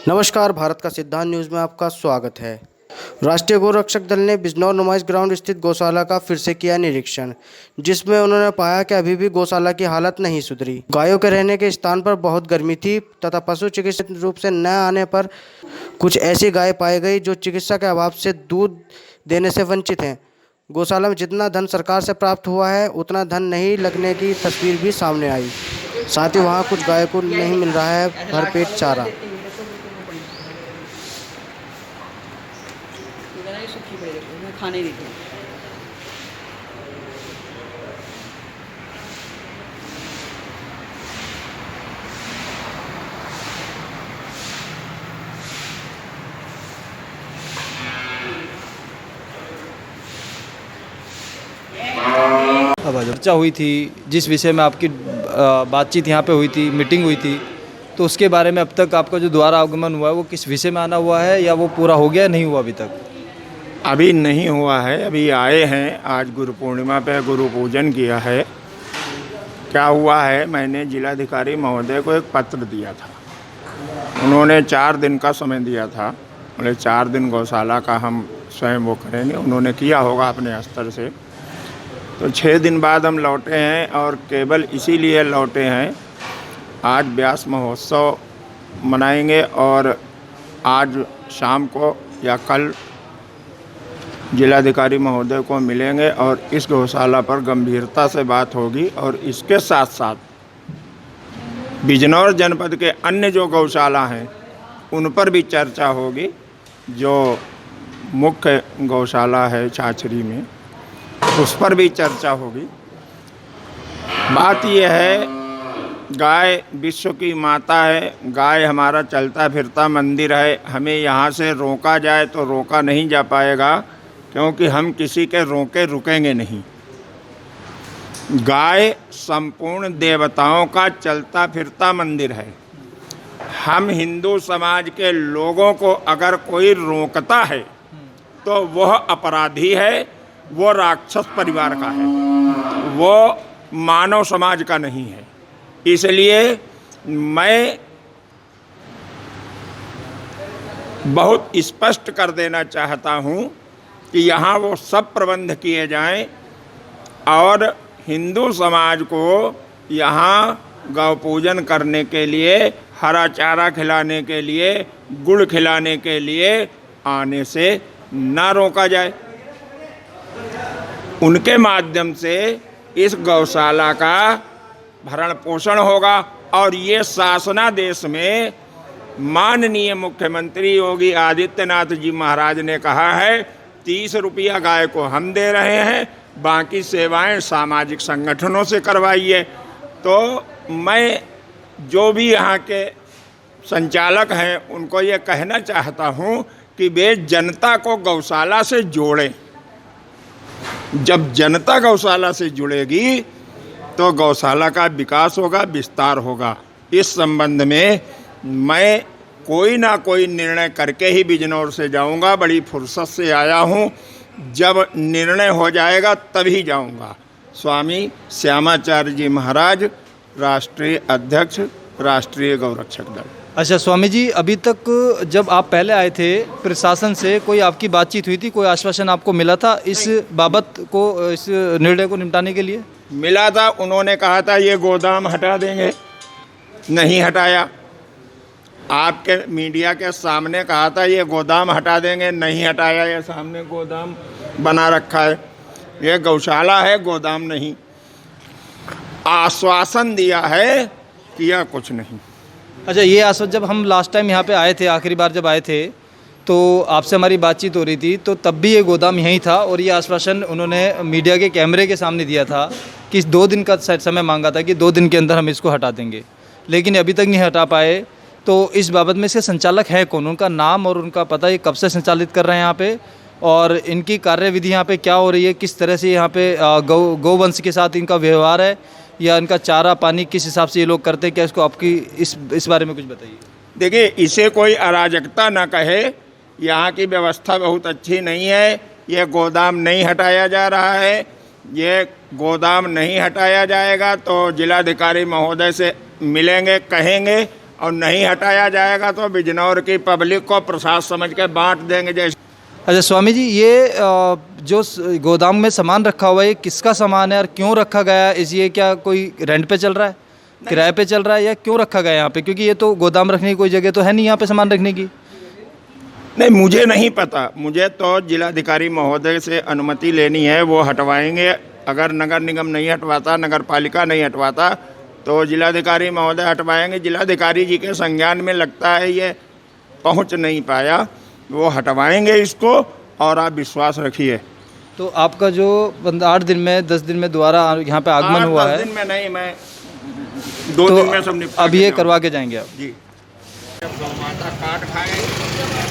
नमस्कार, भारत का सिद्धांत न्यूज़ में आपका स्वागत है। राष्ट्रीय गोरक्षक दल ने बिजनौर नुमाइश ग्राउंड स्थित गौशाला का फिर से किया निरीक्षण, जिसमें उन्होंने पाया कि अभी भी गौशाला की हालत नहीं सुधरी। गायों के रहने के स्थान पर बहुत गर्मी थी तथा पशु चिकित्सक रूप से न आने पर कुछ ऐसी गाय पाई गई जो चिकित्सा के अभाव से दूध देने से वंचित हैं। गौशाला में जितना धन सरकार से प्राप्त हुआ है उतना धन नहीं लगने की तस्वीर भी सामने आई। साथ ही वहाँ कुछ गायों को नहीं मिल रहा है भरपेट चारा। सूखी पड़ी रहती है, मैं खाने नहीं दूँ। अब चर्चा हुई थी जिस विषय में आपकी बातचीत यहाँ पे हुई थी, मीटिंग हुई थी, तो उसके बारे में अब तक आपका जो द्वारा आगमन हुआ है वो किस विषय में आना हुआ है या वो पूरा हो गया नहीं हुआ अभी तक? अभी नहीं हुआ है, अभी आए हैं। आज गुरु पूर्णिमा पे गुरु पूजन किया है। क्या हुआ है, मैंने जिलाधिकारी महोदय को एक पत्र दिया था। उन्होंने 4 दिन का समय दिया था, बोले 4 दिन गौशाला का हम स्वयं वो करेंगे। उन्होंने किया होगा अपने स्तर से। तो 6 दिन बाद हम लौटे हैं और केवल इसीलिए लौटे हैं, आज व्यास महोत्सव मनाएंगे और आज शाम को या कल जिलाधिकारी महोदय को मिलेंगे और इस गौशाला पर गंभीरता से बात होगी। और इसके साथ साथ बिजनौर जनपद के अन्य जो गौशाला हैं उन पर भी चर्चा होगी। जो मुख्य गौशाला है छाछरी में, उस पर भी चर्चा होगी। बात यह है, गाय विश्व की माता है, गाय हमारा चलता फिरता मंदिर है। हमें यहाँ से रोका जाए तो रोका नहीं जा पाएगा, क्योंकि हम किसी के रोके रुकेंगे नहीं। गाय संपूर्ण देवताओं का चलता फिरता मंदिर है। हम हिंदू समाज के लोगों को अगर कोई रोकता है तो वह अपराधी है, वो राक्षस परिवार का है, वो मानव समाज का नहीं है। इसलिए मैं बहुत स्पष्ट कर देना चाहता हूँ कि यहाँ वो सब प्रबंध किए जाएं और हिंदू समाज को यहाँ गौ पूजन करने के लिए, हरा चारा खिलाने के लिए, गुड़ खिलाने के लिए आने से ना रोका जाए। उनके माध्यम से इस गौशाला का भरण पोषण होगा। और ये शासनादेश में माननीय मुख्यमंत्री योगी आदित्यनाथ जी महाराज ने कहा है 30 रुपया गाय को हम दे रहे हैं, बाकी सेवाएं सामाजिक संगठनों से करवाइए। तो मैं जो भी यहाँ के संचालक हैं उनको ये कहना चाहता हूँ कि वे जनता को गौशाला से जोड़ें। जब जनता गौशाला से जुड़ेगी तो गौशाला का विकास होगा, विस्तार होगा। इस संबंध में मैं कोई ना कोई निर्णय करके ही बिजनौर से जाऊंगा। बड़ी फुर्सत से आया हूं, जब निर्णय हो जाएगा तभी जाऊंगा। स्वामी श्यामाचार्य जी महाराज, राष्ट्रीय अध्यक्ष, राष्ट्रीय गौरक्षक दल। अच्छा स्वामी जी, अभी तक जब आप पहले आए थे प्रशासन से कोई आपकी बातचीत हुई थी, कोई आश्वासन आपको मिला था इस बाबत को, इस निर्णय को निपटाने के लिए? मिला था, उन्होंने कहा था ये गोदाम हटा देंगे, नहीं हटाया। आपके मीडिया के सामने कहा था ये गोदाम हटा देंगे, नहीं हटाया। ये सामने गोदाम बना रखा है, ये गौशाला है, गोदाम नहीं। आश्वासन दिया है, किया कुछ नहीं। अच्छा, ये आश्वासन जब हम लास्ट टाइम यहाँ पे आए थे, आखिरी बार जब आए थे तो आपसे हमारी बातचीत हो रही थी, तो तब भी ये गोदाम यहीं था और ये आश्वासन उन्होंने मीडिया के कैमरे के सामने दिया था कि 2 दिन का समय मांगा था कि 2 दिन के अंदर हम इसको हटा देंगे, लेकिन अभी तक नहीं हटा पाए। तो इस बाबत में इसके संचालक है कौन, उनका नाम और उनका पता, ये कब से संचालित कर रहे हैं यहाँ पे, और इनकी कार्यविधि यहाँ पे क्या हो रही है, किस तरह से यहाँ पे गौवंश के साथ इनका व्यवहार है, या इनका चारा पानी किस हिसाब से ये लोग करते हैं, क्या इसको आपकी इस बारे में कुछ बताइए। देखिए, इसे कोई अराजकता ना कहे, यहाँ की व्यवस्था बहुत अच्छी नहीं है। ये गोदाम नहीं हटाया जा रहा है, ये गोदाम नहीं हटाया जाएगा तो जिलाधिकारी महोदय से मिलेंगे, कहेंगे और नहीं हटाया जाएगा तो बिजनौर की पब्लिक को प्रसाद समझ के बांट देंगे। जैसे अच्छा स्वामी जी, ये जो गोदाम में सामान रखा हुआ है, ये किसका सामान है और क्यों रखा गया है? ये क्या कोई रेंट पे चल रहा है, किराए पे चल रहा है, या क्यों रखा गया है यहाँ पे? क्योंकि ये तो गोदाम रखने की कोई जगह तो है नहीं यहाँ पे सामान रखने की। नहीं, मुझे नहीं पता। मुझे तो जिलाधिकारी महोदय से अनुमति लेनी है, वो हटवाएंगे। अगर नगर निगम नहीं हटवाता, नगर पालिका नहीं हटवाता, तो जिलाधिकारी महोदय हटवाएंगे। जिलाधिकारी जी के संज्ञान में लगता है ये पहुंच नहीं पाया, वो हटवाएंगे इसको, और आप विश्वास रखिए। तो आपका जो 8 दिन में 10 दिन में दोबारा यहाँ पे आगमन हुआ 8-10 है, दिन में नहीं, मैं 2 तो दिन में सब निपटा अब के ये जाऊंगा। करवा के जाएंगे आप? जी, गौ माता काट खाए